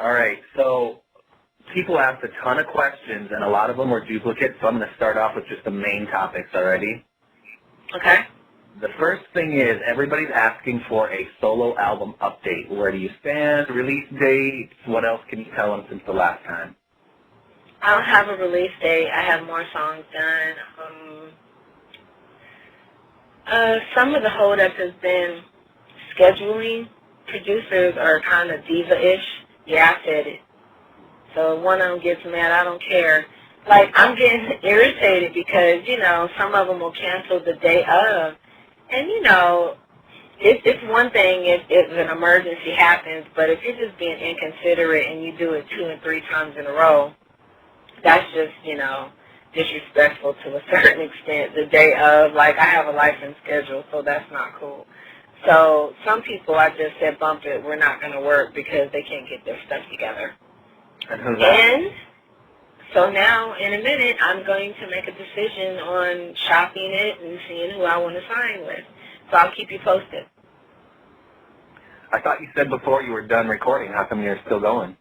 All right, so people asked a ton of questions, and a lot of them were duplicates, so I'm going to start off with just the main topics already. Okay. The first thing is everybody's asking for a solo album update. Where do you stand? Release dates? What else can you tell them since the last time? I don't have a release date. I have more songs done. Some of the holdup has been scheduling. Producers are kind of diva-ish. Yeah, I said it. So if one of them gets mad, I don't care. Like, I'm getting irritated because, you know, some of them will cancel the day of. And, you know, it's one thing if an emergency happens, but if you're just being inconsiderate and you do it 2 and 3 times in a row, that's just, you know, disrespectful to a certain extent. The day of, like, I have a life and schedule, so that's not cool. So some people, I just said, bump it, we're not going to work because they can't get their stuff together. And so now, in a minute, I'm going to make a decision on shopping it and seeing who I want to sign with. So I'll keep you posted. I thought you said before you were done recording. How come you're still going?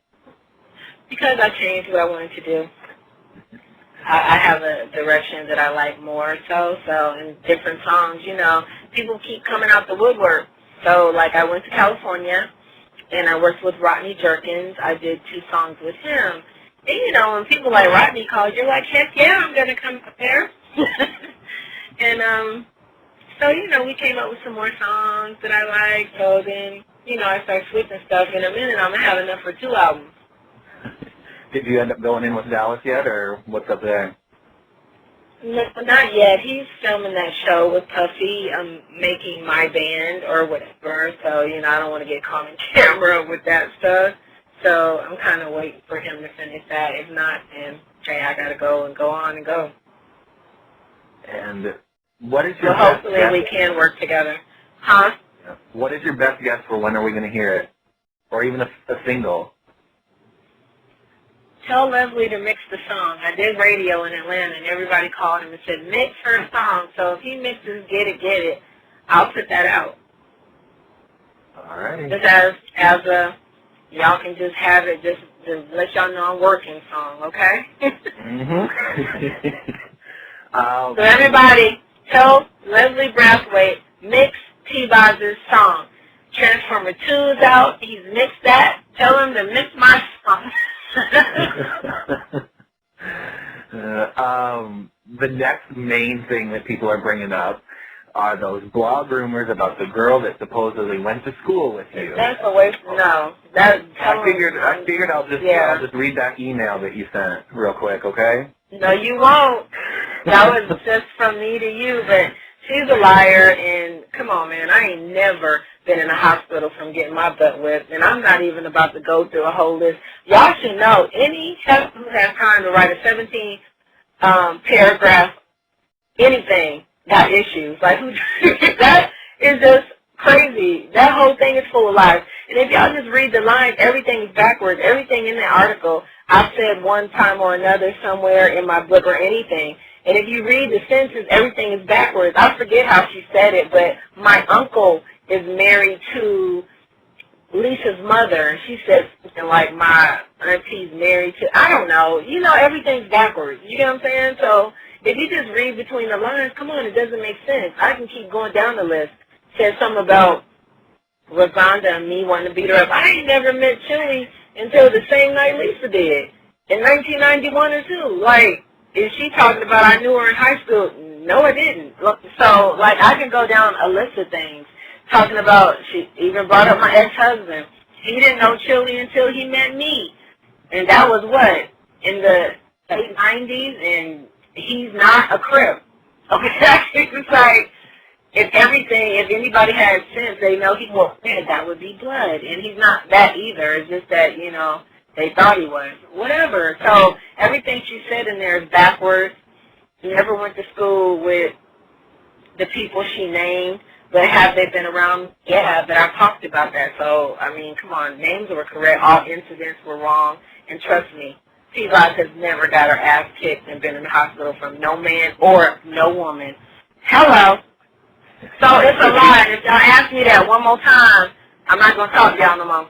Because I changed what I wanted to do. I have a direction that I like more so in different songs, you know, people keep coming out the woodwork. So, like, I went to California, and I worked with Rodney Jerkins. I did 2 songs with him. And, you know, when people like Rodney call, you're like, heck yeah, I'm going to come up there. And so, you know, we came up with some more songs that I like. So then, you know, I started switching stuff. In a minute, I'm going to have enough for 2 albums. Did you end up going in with Dallas yet, or what's up there? No, not yet. He's filming that show with Puffy, making my band or whatever. So, you know, I don't want to get caught on camera with that stuff. So I'm kind of waiting for him to finish that. If not, then, hey, I got to go and go on and go. And what is your best guess? Hopefully we can work together. Huh? What is your best guess for when are we going to hear it? Or even a single? Tell Leslie to mix the song. I did radio in Atlanta, and everybody called him and said, mix her song. So if he mixes Get It, I'll put that out. All right. Just as a, y'all can just have it, just to let y'all know I'm working song, okay? So everybody, tell Leslie Brathwaite, mix T-Boz's song. Transformer 2 is out. He's mixed that. Tell him to mix my song. The next main thing that people are bringing up are those blog rumors about the girl that supposedly went to school with you. That's a waste. No, I figured I'll just read that email that you sent real quick, okay? No, you won't. That was just from me to you, but she's a liar. And come on, man, I ain't never been in a hospital from getting my butt whipped, and I'm not even about to go through a whole list. Y'all should know, any chef who has time to write a 17-paragraph anything got issues. Like, that is just crazy. That whole thing is full of lies. And if y'all just read the line, everything is backwards. Everything in the article I've said one time or another somewhere in my book or anything. And if you read the sentence, everything is backwards. I forget how she said it, but my uncle is married to Lisa's mother, and she said something like my auntie's married to, I don't know. You know, everything's backwards. You get what I'm saying? So if you just read between the lines, come on, it doesn't make sense. I can keep going down the list. Said something about Rosanda and me wanting to beat her up. I ain't never met Chili until the same night Lisa did, in 1991 or 2. Like, is she talking about I knew her in high school? No, I didn't. So, like, I can go down a list of things. Talking about, she even brought up my ex-husband. He didn't know Chili until he met me. And that was what? In the late 90s, and he's not a Crip. Okay? It's like, if anybody had sense, they know he was dead. That would be blood. And he's not that either. It's just that, you know, they thought he was. Whatever. So everything she said in there is backwards. She never went to school with the people she named. But have they been around? Yeah, but I've talked about that. So, I mean, come on. Names were correct. All incidents were wrong. And trust me, T-Boz has never got her ass kicked and been in the hospital from no man or no woman. Hello. So it's a lie. If y'all ask me that one more time, I'm not going to talk to y'all no more.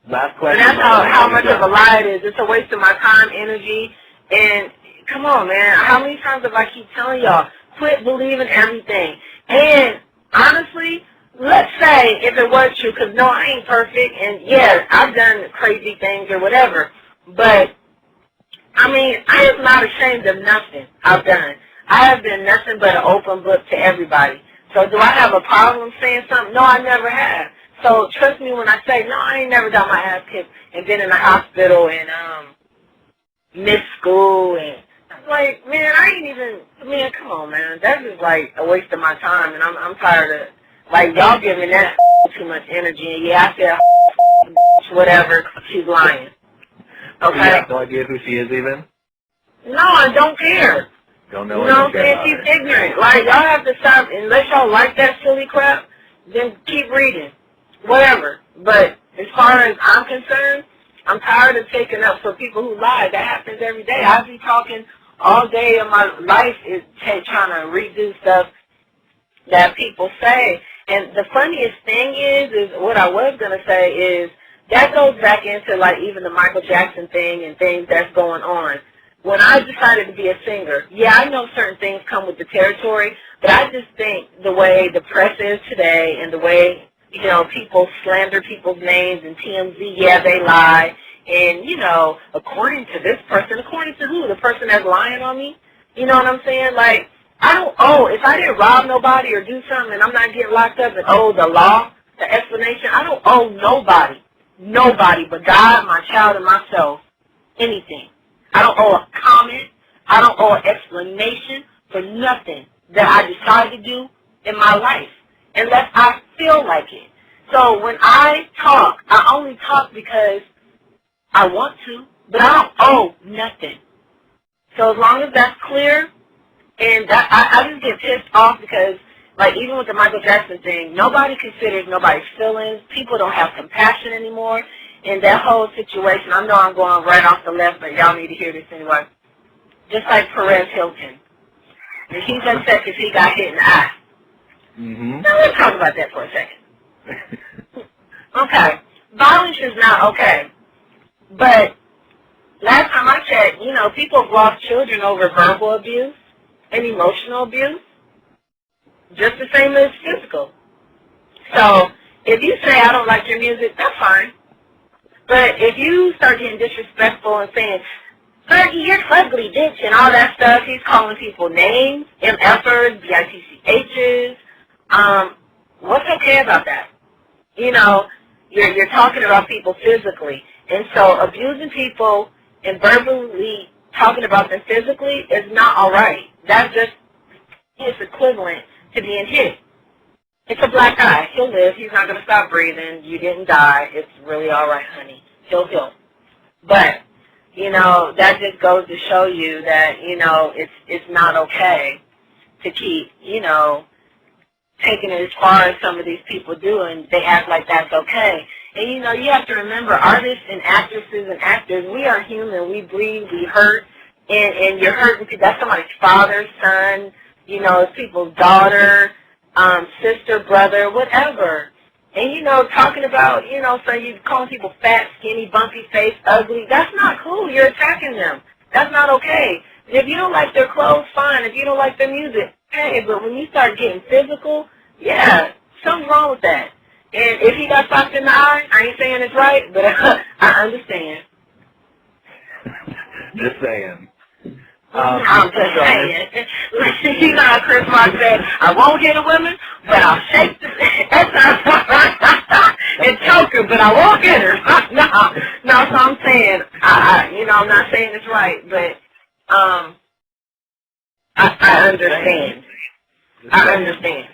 Last And question. that's how much of a lie it is. It's a waste of my time, energy, and come on, man. How many times have I keep telling y'all, quit believing everything? And honestly, let's say if it was true, because no, I ain't perfect, and yeah, I've done crazy things or whatever, but I mean, I am not ashamed of nothing I've done. I have been nothing but an open book to everybody. So do I have a problem saying something? No, I never have. So trust me when I say, no, I ain't never got my ass kicked and been in the hospital and missed school. And I'm like, man, I ain't even, man, come on, man. That's just like a waste of my time. And I'm tired of, like, y'all giving that too much energy. And yeah, I said whatever, she's lying. Okay? You have no idea who she is even? No, I don't care. Don't know. You know what I'm saying? She's ignorant. Like, y'all have to stop. Unless y'all like that silly crap, then keep reading. Whatever. But as far as I'm concerned, I'm tired of taking up for people who lie. That happens every day. I be talking all day of my life is trying to redo stuff that people say. And the funniest thing is what I was going to say is that goes back into, like, even the Michael Jackson thing and things that's going on. When I decided to be a singer, yeah, I know certain things come with the territory, but I just think the way the press is today and the way, you know, people slander people's names and TMZ, yeah, they lie. And, you know, according to this person, according to who? The person that's lying on me? You know what I'm saying? Like, I don't owe, if I didn't rob nobody or do something and I'm not getting locked up and owe the law, the explanation, I don't owe nobody but God, my child, and myself anything. I don't owe a comment. I don't owe an explanation for nothing that I decide to do in my life unless I feel like it. So when I talk, I only talk because I want to, but I don't owe nothing. So as long as that's clear, and that, I just get pissed off because, like, even with the Michael Jackson thing, nobody considers nobody's feelings. People don't have compassion anymore. In that whole situation, I know I'm going right off the left, but y'all need to hear this anyway. Just like Perez Hilton. And he's upset because he got hit in the eye. Mm-hmm. Now let's talk about that for a second. Okay. Violence is not okay. But last time I checked, you know, people have lost children over verbal abuse and emotional abuse, just the same as physical. So if you say, I don't like your music, that's fine. But if you start getting disrespectful and saying, Fergie, you're ugly, bitch, and all that stuff, he's calling people names, MFers, BITCHs, what's okay about that? You know, you're talking about people physically. And so abusing people and verbally talking about them physically is not all right. That's just his equivalent to being hit. It's a black eye. He'll live. He's not going to stop breathing. You didn't die. It's really all right, honey. He'll heal. But, you know, that just goes to show you that, you know, it's not okay to keep, you know, taking it as far as some of these people do, and they act like that's okay. And, you know, you have to remember, artists and actresses and actors, we are human. We bleed. We hurt. And you're hurting people. That's somebody's father, son, you know, it's people's daughter, sister, brother, whatever. And, you know, talking about, you know, so you're calling people fat, skinny, bumpy face, ugly. That's not cool. You're attacking them. That's not okay. And if you don't like their clothes, fine. If you don't like their music, hey. But when you start getting physical, yeah, something's wrong with that. And if he got socked in the eye, I ain't saying it's right, but I understand. Just saying. I'm just saying. You know how Chris Rock said, I won't hit a woman, but I'll shake the and choke her, but I won't hit her. No, so I'm saying, you know, I'm not saying it's right, but I understand. I understand.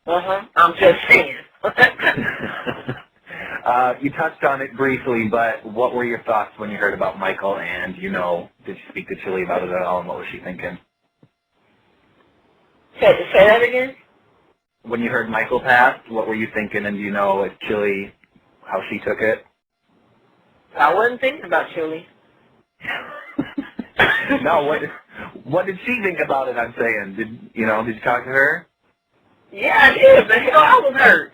I'm just saying. You touched on it briefly, but what were your thoughts when you heard about Michael, and, you know, did you speak to Chili about it at all, and what was she thinking? Say that again? When you heard Michael passed, what were you thinking, and do you know if Chili, how she took it? I wasn't thinking about Chili. No, what did she think about it, I'm saying? Did you talk to her? Yeah, I did, but hell, I was hurt.